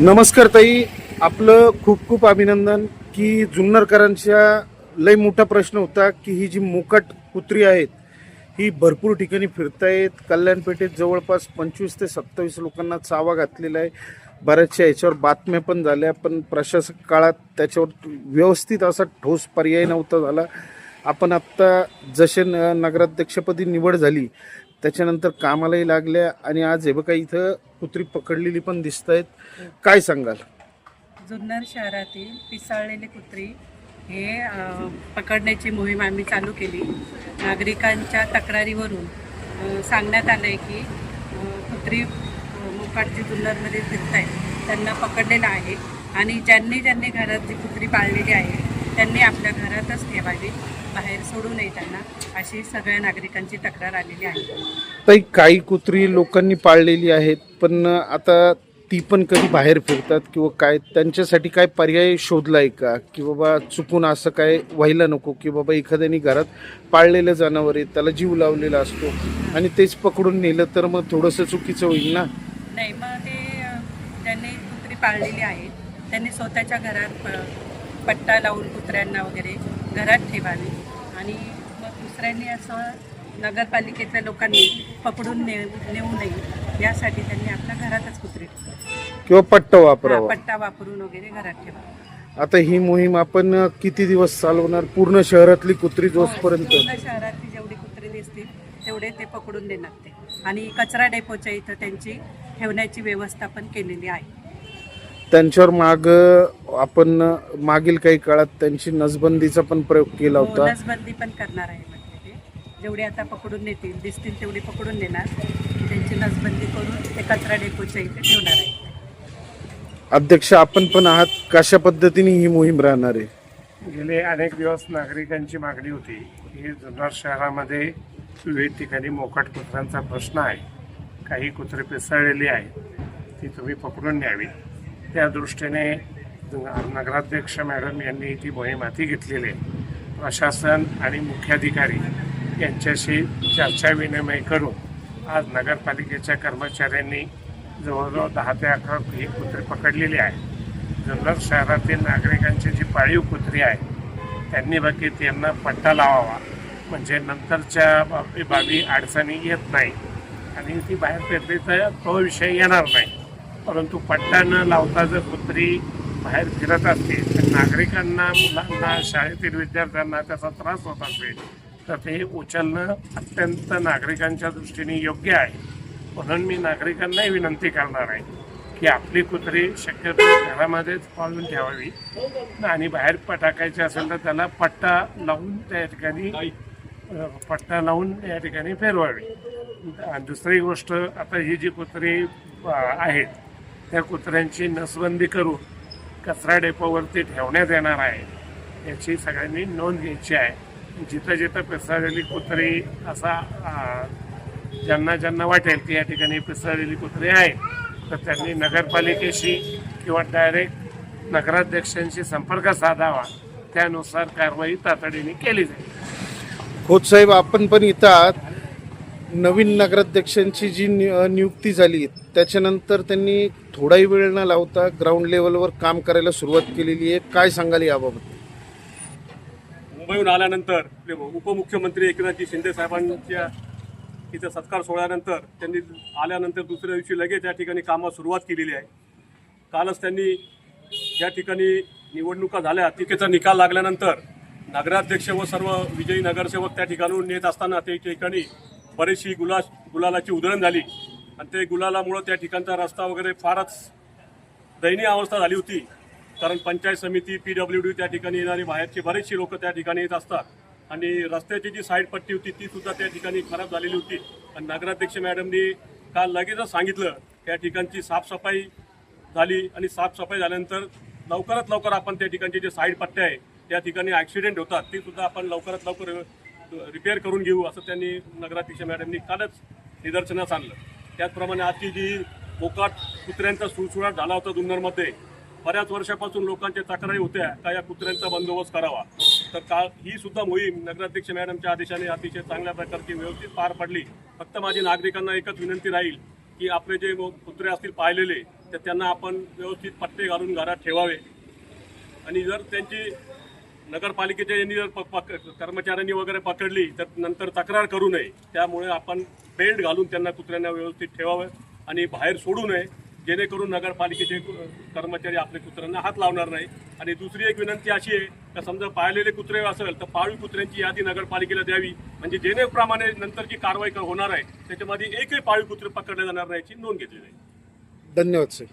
नमस्कार ताई, आपलं खूप खूप अभिनंदन की जुन्नरकरांच्या लय मोठा प्रश्न होता की ही जी मोकाट कुत्री आहेत ही भरपूर ठिकाणी फिरतायत. कल्याणपेठेत जवळपास 25 ते 27 लोकांना चावा घातलेला आहे. बऱ्याचशा याच्यावर बातम्या पण झाल्या, पण प्रशासक काळात त्याच्यावर व्यवस्थित असा ठोस पर्याय नव्हता झाला. आपण आत्ता जसे नगराध्यक्षपदी निवड झाली त्याच्यानंतर कामालाही लागल्या आणि आज हे बघा इथं कुत्री पकडलेली पण दिसत आहेत. काय सांगाल? जुन्नर शहरातील पिसाळलेले कुत्री हे पकडण्याची मोहीम आम्ही चालू केली. नागरिकांच्या तक्रारीवरून सांगण्यात आलं आहे की कुत्री मोकाट जी जुन्नरमध्ये फिरत आहेत त्यांना पकडलेलं आहे आणि ज्यांनी घरात जी कुत्री पाळलेली आहे त्यांनी आपल्या घरातच ठेवावी, बाहेर सोडू नये त्यांना, अशी सगळ्या नागरिकांची तक्रार आलेली आहे. ताई, काही कुत्री लोकांनी पाळलेली आहेत, पण आता ती पण कधी बाहेर फिरतात किंवा काय, त्यांच्यासाठी काय पर्याय शोधलाय का? की बाबा चुकून असं काय व्हायला नको की बाबा एखाद्याने घरात पाळलेलं जनावर आहे, त्याला जीव लावलेला असतो आणि तेच पकडून नेलं तर मग थोडंसं चुकीचं होईल ना? नाही, मग ते ज्यांनी कुत्री पाळलेली आहे त्यांनी स्वतःच्या घरात पट्टा लावून कुत्र्यांना वगैरे घरात ठेवावी आणि मग दुसऱ्यांनी असं नगरपालिकेतल्या लोकांनी पकडून नेऊ नये यासाठी त्यांनी आपल्या घरातच कुत्री किंवा पट्टा वापरावा. पट्टा वापरून वगैरे घरात ठेवा. आता ही मोहीम आपण किती दिवस चालवणार? पूर्ण शहरातली कुत्री जोपर्यंत पूर्ण शहरातली जेवढी कुत्री दिसतील तेवढे ते पकडून देणार ते, आणि कचरा डेपोच्या इथं त्यांची ठेवण्याची व्यवस्था पण केलेली आहे. त्यांच्यावर आपण मागील काही काळात त्यांची नसबंदीचा पण प्रयोग केला होता. नसबंदी पण करणार आहे. म्हणजे ते जेवढे आता पकडून नेतील दिसतील तेवढे पकडून देणार, त्यांची नसबंदी करून ते कचरा डेपोच्या इथे ठेवणार आहे. अध्यक्ष, आपण पण आहात, कशा पद्धतीने ही मोहीम राहणार आहे? गेले अनेक दिवस नागरिकांची मागणी होती की जुन्नर शहरामध्ये विविध ठिकाणी मोकाट कुत्र्यांचा प्रश्न आहे. काही कुत्रे पिसाळलेली आहेत, ती तुम्ही पकडून न्यावी. त्या दृष्टीने नगराध्यक्ष मॅडम यांनी ती मोहीम हाती घेतलेली आहे. प्रशासन आणि मुख्याधिकारी यांच्याशी चर्चा विनिमय करून आज नगरपालिकेच्या कर्मचाऱ्यांनी जवळजवळ 10 ते 11 ही कुत्रे पकडलेली आहे. जुन्नर शहरातील नागरिकांची जी पाळीव कुत्री आहे त्यांनी बाकी त्यांना पट्टा लावावा, म्हणजे नंतरच्या बाबी अडचणी येत नाही आणि ती बाहेर फिरली तर तो विषय येणार नाही. परंतु पट्टा न लावता जर कुत्री बाहेर फिरत असतील तर नागरिकांना, मुलांना, शाळेतील विद्यार्थ्यांना त्याचा त्रास होत असेल तर ते उचलणं अत्यंत नागरिकांच्या दृष्टीने योग्य आहे. म्हणून मी नागरिकांनाही विनंती करणार आहे की आपली कुत्री शक्यतो घरामध्येच पाळून ठेवावी आणि बाहेर टाकायची असेल तर त्याला पट्टा लावून या ठिकाणी फिरवावी. दुसरी गोष्ट, आता ही जी कुत्री आहेत त्या कुत्र्यांची नसबंदी करून कचरा डेपोवरती ठेवण्यात येणार आहे, याची सगळ्यांनी नोंद घ्यायची आहे. जिथं जिथं पिसाळलेली कुत्री असा ज्यांना वाटेल की या ठिकाणी पिसाळलेली कुत्री आहे तर त्यांनी नगरपालिकेशी किंवा डायरेक्ट नगराध्यक्षांशी संपर्क साधावा. त्यानुसार कारवाई तातडीने केली जाईल. खोत साहेब, आपण पण इथं आहात. नवीन नगराध्यक्षांची जी नियुक्ती झाली त्याच्यानंतर त्यांनी थोडाही वेळ न लावता ग्राउंड लेवलवर काम करायला सुरुवात केलेली आहे. काय सांगाल याबाबत? मुंबईहून आल्यानंतर उपमुख्यमंत्री एकनाथजी शिंदे साहेबांच्या इथं सत्कार सोहळ्यानंतर त्यांनी आल्यानंतर दुसऱ्या दिवशी लगेच या ठिकाणी कामास सुरुवात केलेली आहे. कालच त्यांनी ज्या ठिकाणी निवडणुका झाल्या तिथेचा निकाल लागल्यानंतर नगराध्यक्ष व सर्व विजयी नगरसेवक त्या ठिकाणून येत असताना त्या ठिकाणी बरीचशी गुलालाची उधळण झाली आणि ते गुलालामुळं त्या ठिकाणचा रस्ता वगैरे फारच दयनीय अवस्था झाली होती. कारण पंचायत समिती, PWD त्या ठिकाणी येणारी बाहेरची बरेचशी लोक त्या ठिकाणी येत असतात आणि रस्त्याची जी साईड पट्टी होती ती सुद्धा त्या ठिकाणी खराब झालेली होती. आणि नगराध्यक्ष मॅडमनी काल लगेचच सांगितलं त्या ठिकाणची साफसफाई झाली आणि साफसफाई झाल्यानंतर लवकरात लवकर आपण त्या ठिकाणची जे साईड पट्ट्या आहे त्या ठिकाणी ॲक्सिडेंट होतात ती सुद्धा आपण लवकरात लवकर रिपेअर करून घेऊ असं त्यांनी नगराध्यक्ष मॅडमनी कालच निदर्शनास आणलं. त्याचप्रमाणे आजची जी मोकाट कुत्र्यांचा सुळसुळाट झाला होता जुन्नरमध्ये, बऱ्याच वर्षापासून लोकांच्या तक्रारी होत्या का या कुत्र्यांचा बंदोबस्त करावा, तर ही सुद्धा मोहीम नगराध्यक्ष मॅडमच्या आदेशाने अतिशय चांगल्या प्रकारची व्यवस्थित पार पडली. फक्त माझी नागरिकांना एकच विनंती राहील की आपले जे कुत्रे असतील पाळलेले तर त्यांना आपण व्यवस्थित पट्टे घालून घरात ठेवावे आणि जर त्यांची नगरपालिकेच्या यांनी जर कर्मचाऱ्यांनी वगैरे पकडली तर नंतर तक्रार करू नये. त्यामुळे आपण बेल्ट घालून त्यांना कुत्र्यांना व्यवस्थित ठेवावं आणि बाहेर सोडू नये, जेणेकरून नगरपालिकेचे कर्मचारी आपल्या कुत्र्यांना हात लावणार नाही. आणि दुसरी एक विनंती अशी आहे का समजा पाळलेले कुत्रे असेल तर पाळीव कुत्र्यांची यादी नगरपालिकेला द्यावी, म्हणजे जेणेप्रमाणे नंतरची कारवाई होणार आहे त्याच्यामध्ये एकही पाळीव कुत्रे पकडले जाणार नाही याची नोंद घेतली जाईल. धन्यवाद सर.